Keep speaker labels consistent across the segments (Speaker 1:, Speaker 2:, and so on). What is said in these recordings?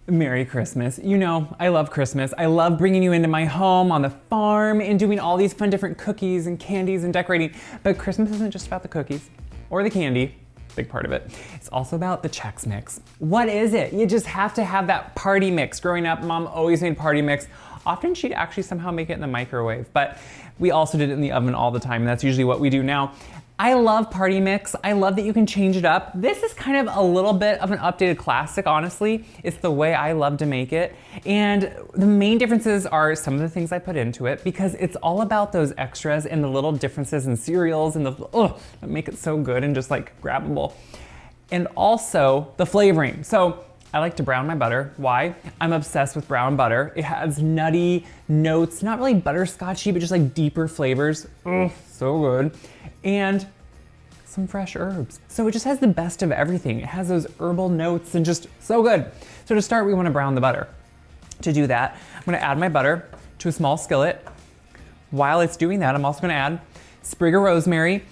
Speaker 1: Merry Christmas. You know, I love Christmas. I love bringing you into my home on the farm and doing all these fun different cookies and candies and decorating. But Christmas isn't just about the cookies or the candy, big part of it. It's also about the Chex Mix. What is it? You just have to have that party mix. Growing up, Mom always made party mix. Often she'd actually somehow make it in the microwave, but we also did it in the oven all the time. And that's usually what we do now. I love party mix. I love that you can change it up. This is kind of a little bit of an updated classic, honestly. It's the way I love to make it. And the main differences are some of the things I put into it, because it's all about those extras and the little differences in cereals and that make it so good and just like grabbable. And also the flavoring. So I like to brown my butter. Why? I'm obsessed with brown butter. It has nutty notes, not really butterscotchy, but just like deeper flavors. So good. And some fresh herbs. So it just has the best of everything. It has those herbal notes and just so good. So to start, we want to brown the butter. To do that, I'm going to add my butter to a small skillet. While it's doing that, I'm also going to add a sprig of rosemary,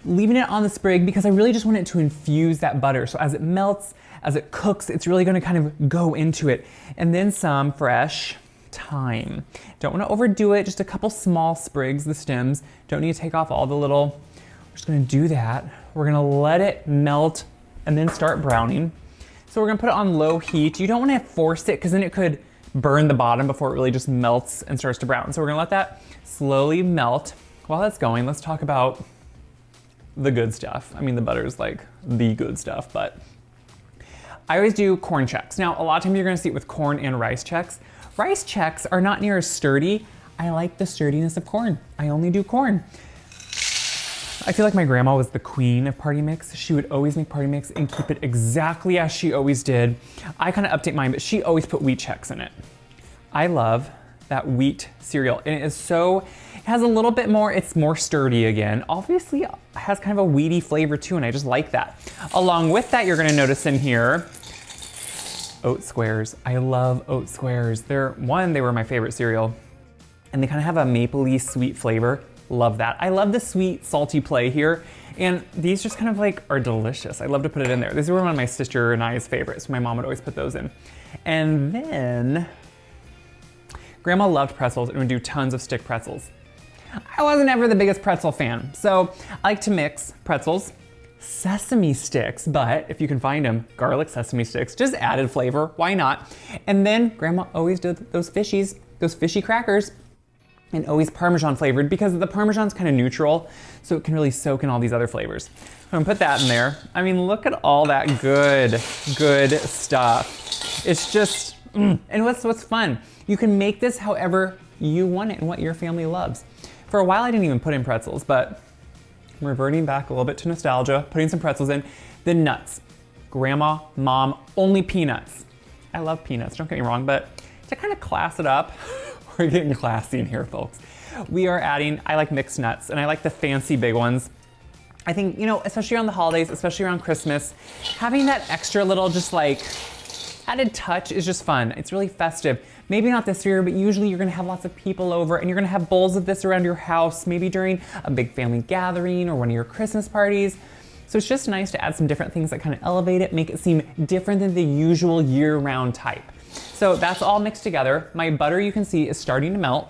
Speaker 1: leaving it on the sprig because I really just want it to infuse that butter. So as it melts, as it cooks, it's really going to kind of go into it. And then some fresh thyme. Don't want to overdo it, just a couple small sprigs, the stems. Don't need to take off all the little. We're just going to do that. We're going to let it melt and then start browning. So we're going to put it on low heat. You don't want to force it because then it could burn the bottom before it really just melts and starts to brown. So we're going to let that slowly melt. While that's going, let's talk about the good stuff. I mean, the butter is like the good stuff, but I always do Corn Chex. Now, a lot of times you're going to see it with corn and rice Chex. Rice Chex are not near as sturdy. I like the sturdiness of corn. I only do corn. I feel like my grandma was the queen of party mix. She would always make party mix and keep it exactly as she always did. I kind of update mine, but she always put Wheat Chex in it. I love that wheat cereal. And it has a little bit more, it's more sturdy again. Obviously, it has kind of a wheaty flavor too, and I just like that. Along with that, you're gonna notice in here, Oat Squares. I love Oat Squares. They were my favorite cereal. And they kind of have a mapley sweet flavor. Love that. I love the sweet, salty play here. And these just kind of like are delicious. I love to put it in there. These were one of my sister and I's favorites. My mom would always put those in. And then Grandma loved pretzels and would do tons of stick pretzels. I wasn't ever the biggest pretzel fan. So I like to mix pretzels, sesame sticks, but if you can find them, garlic sesame sticks, just added flavor, why not? And then Grandma always did those fishy crackers, and always Parmesan flavored because the Parmesan's kind of neutral, so it can really soak in all these other flavors. I'm gonna put that in there. I mean, look at all that good stuff. It's just, and what's fun? You can make this however you want it and what your family loves. For a while, I didn't even put in pretzels, but I'm reverting back a little bit to nostalgia, putting some pretzels in. Then nuts. Grandma, Mom, only peanuts. I love peanuts, don't get me wrong, but to kind of class it up, we're getting classy in here, folks. We are adding, I like mixed nuts, and I like the fancy big ones. I think, you know, especially around the holidays, especially around Christmas, having that extra little just like added touch is just fun. It's really festive. Maybe not this year, but usually you're gonna have lots of people over and you're gonna have bowls of this around your house, maybe during a big family gathering or one of your Christmas parties. So it's just nice to add some different things that kind of elevate it, make it seem different than the usual year-round type. So that's all mixed together. My butter, you can see, is starting to melt.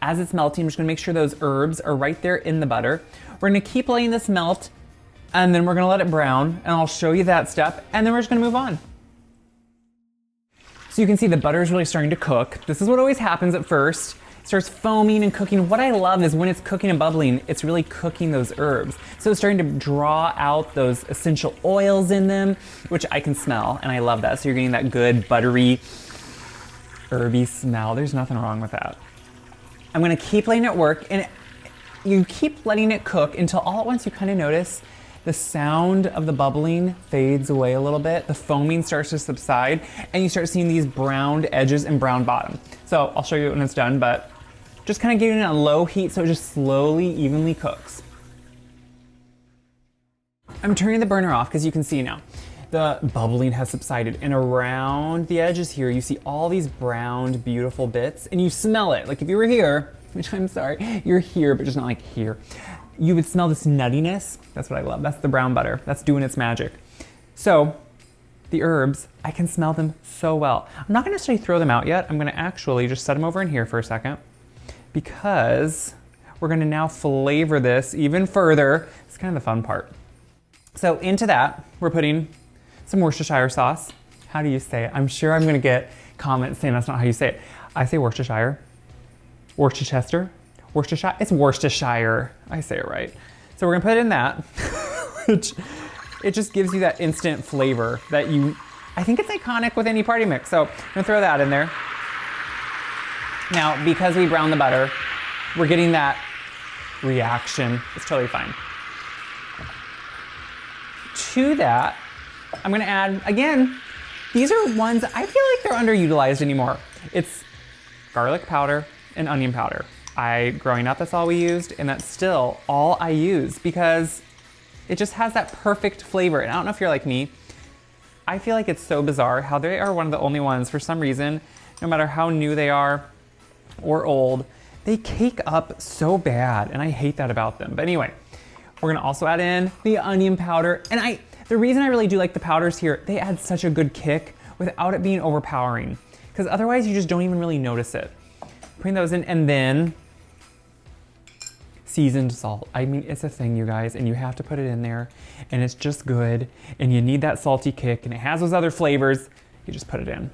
Speaker 1: As it's melting, I'm just gonna make sure those herbs are right there in the butter. We're gonna keep letting this melt, and then we're gonna let it brown, and I'll show you that step, and then we're just gonna move on. So you can see the butter is really starting to cook. This is what always happens at first. It starts foaming and cooking. What I love is when it's cooking and bubbling, it's really cooking those herbs. So it's starting to draw out those essential oils in them, which I can smell, and I love that. So you're getting that good buttery, herby smell. There's nothing wrong with that. I'm gonna keep letting it work, and you keep letting it cook until all at once you kind of notice the sound of the bubbling fades away a little bit, the foaming starts to subside, and you start seeing these browned edges and brown bottom. So I'll show you when it's done, but just kind of getting it on low heat so it just slowly, evenly cooks. I'm turning the burner off because you can see now the bubbling has subsided, and around the edges here you see all these browned, beautiful bits, and you smell it. Like if you were here, which I'm sorry, you're here, but just not like here. You would smell this nuttiness. That's what I love. That's the brown butter. That's doing its magic. So the herbs, I can smell them so well. I'm not gonna necessarily throw them out yet. I'm gonna actually just set them over in here for a second because we're gonna now flavor this even further. It's kind of the fun part. So into that, we're putting some Worcestershire sauce. How do you say it? I'm sure I'm gonna get comments saying that's not how you say it. I say Worcestershire. Worcestershire? Worcestershire? It's Worcestershire. I say it right. So we're gonna put it in that, which it just gives you that instant flavor that I think it's iconic with any party mix. So I'm gonna throw that in there. Now, because we browned the butter, we're getting that reaction. It's totally fine. To that, I'm gonna add, again, these are ones I feel like they're underutilized anymore. It's garlic powder and onion powder. Growing up, that's all we used, and that's still all I use because it just has that perfect flavor. And I don't know if you're like me, I feel like it's so bizarre how they are one of the only ones, for some reason, no matter how new they are or old, they cake up so bad, and I hate that about them. But anyway, we're gonna also add in the onion powder. And the reason I really do like the powders here, they add such a good kick without it being overpowering, because otherwise you just don't even really notice it. Putting those in, and then seasoned salt. I mean, it's a thing, you guys, and you have to put it in there, and it's just good, and you need that salty kick, and it has those other flavors. You just put it in.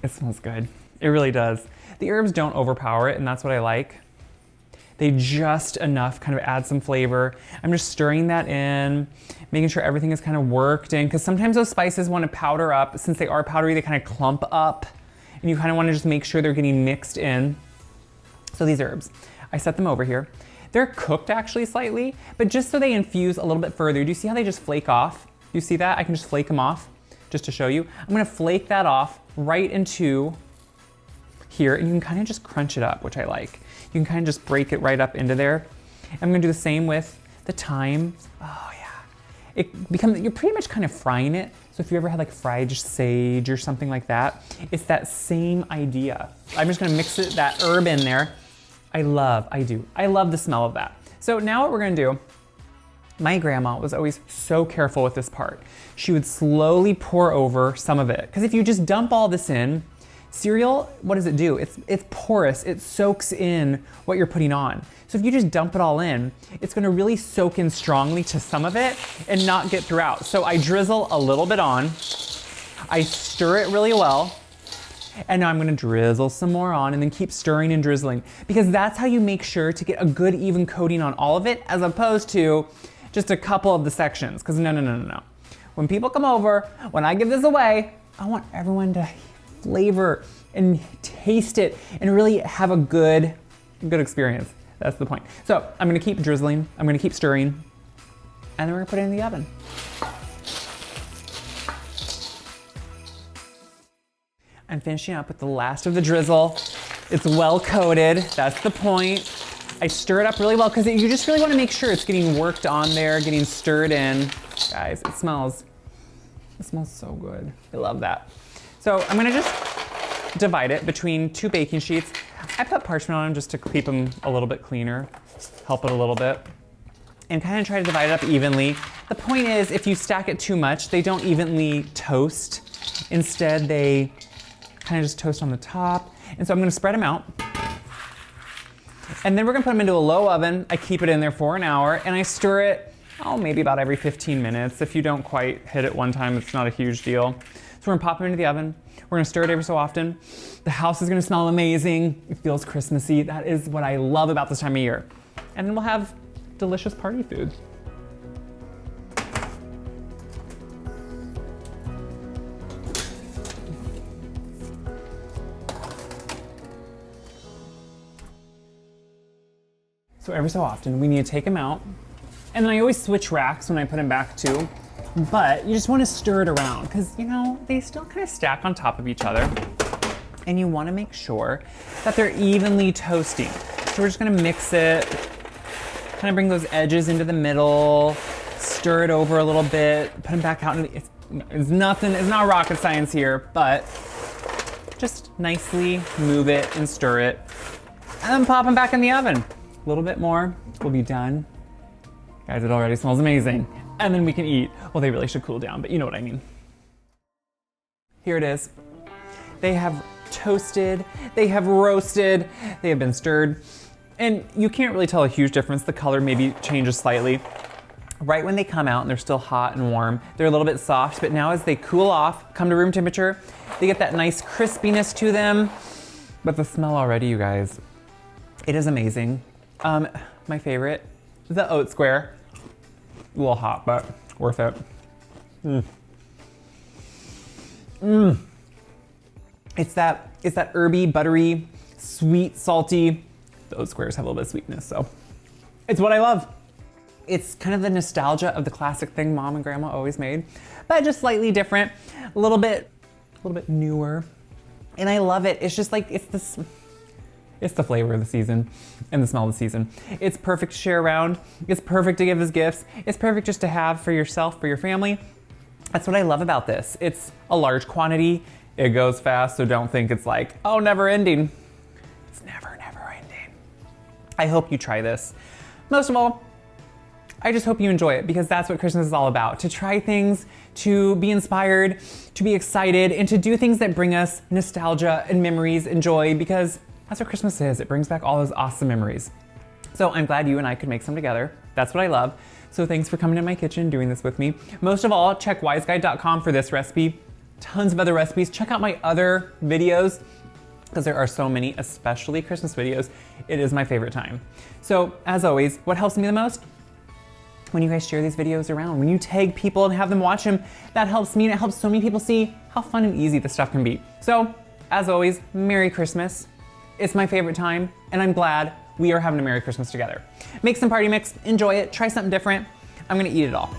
Speaker 1: It smells good. It really does. The herbs don't overpower it, and that's what I like. They just enough kind of add some flavor. I'm just stirring that in, making sure everything is kind of worked in, because sometimes those spices want to powder up. Since they are powdery, they kind of clump up, and you kind of want to just make sure they're getting mixed in. So these herbs, I set them over here. They're cooked actually slightly, but just so they infuse a little bit further. Do you see how they just flake off? You see that? I can just flake them off just to show you. I'm gonna flake that off right into here, and you can kind of just crunch it up, which I like. You can kind of just break it right up into there. I'm gonna do the same with the thyme. Oh yeah. You're pretty much kind of frying it. So if you ever had like fried sage or something like that, it's that same idea. I'm just gonna mix that herb in there. I love the smell of that. So now what we're gonna do, my grandma was always so careful with this part. She would slowly pour over some of it. Because if you just dump all this in, cereal, what does it do? It's porous, it soaks in what you're putting on. So if you just dump it all in, it's gonna really soak in strongly to some of it and not get throughout. So I drizzle a little bit on, I stir it really well, and now I'm gonna drizzle some more on and then keep stirring and drizzling, because that's how you make sure to get a good even coating on all of it, as opposed to just a couple of the sections. Because no. When people come over, when I give this away, I want everyone to flavor and taste it and really have a good experience. That's the point. So I'm gonna keep drizzling, I'm gonna keep stirring, and then we're gonna put it in the oven. I'm finishing up with the last of the drizzle. It's well coated, that's the point. I stir it up really well because you just really want to make sure it's getting worked on there, getting stirred in. Guys, it smells so good. I love that. So I'm gonna just divide it between 2 baking sheets. I put parchment on them just to keep them a little bit cleaner, help it a little bit, and kind of try to divide it up evenly. The point is, if you stack it too much, they don't evenly toast. Instead, they kind of just toast on the top. And so I'm gonna spread them out. And then we're gonna put them into a low oven. I keep it in there for an hour, and I stir it, maybe about every 15 minutes. If you don't quite hit it one time, it's not a huge deal. So we're gonna pop them into the oven. We're gonna stir it every so often. The house is gonna smell amazing. It feels Christmassy. That is what I love about this time of year. And then we'll have delicious party food. So every so often, we need to take them out. And then I always switch racks when I put them back too. But you just want to stir it around because, they still kind of stack on top of each other. And you want to make sure that they're evenly toasting. So we're just going to mix it, kind of bring those edges into the middle, stir it over a little bit, put them back out. It's not rocket science here, but just nicely move it and stir it. And then pop them back in the oven. A little bit more, we'll be done. Guys, it already smells amazing. And then we can eat. Well, they really should cool down, but you know what I mean. Here it is. They have toasted, they have roasted, they have been stirred. And you can't really tell a huge difference. The color maybe changes slightly. Right when they come out and they're still hot and warm, they're a little bit soft, but now as they cool off, come to room temperature, they get that nice crispiness to them. But the smell already, you guys, it is amazing. My favorite, the Oat Square. A little hot, but worth it. It's that herby, buttery, sweet, salty. The Oat Squares have a little bit of sweetness, so it's what I love. It's kind of the nostalgia of the classic thing Mom and Grandma always made, but just slightly different, a little bit newer. And I love it. It's just like, it's the flavor of the season and the smell of the season. It's perfect to share around. It's perfect to give as gifts. It's perfect just to have for yourself, for your family. That's what I love about this. It's a large quantity. It goes fast, so don't think it's like, oh, never ending. It's never ending. I hope you try this. Most of all, I just hope you enjoy it, because that's what Christmas is all about. To try things, to be inspired, to be excited, and to do things that bring us nostalgia and memories and joy, because that's what Christmas is. It brings back all those awesome memories. So I'm glad you and I could make some together. That's what I love. So thanks for coming in my kitchen and doing this with me. Most of all, check wiseguide.com for this recipe. Tons of other recipes. Check out my other videos, because there are so many, especially Christmas videos. It is my favorite time. So as always, what helps me the most? When you guys share these videos around, when you tag people and have them watch them, that helps me, and it helps so many people see how fun and easy this stuff can be. So as always, Merry Christmas. It's my favorite time, and I'm glad we are having a Merry Christmas together. Make some party mix, enjoy it, try something different. I'm gonna eat it all.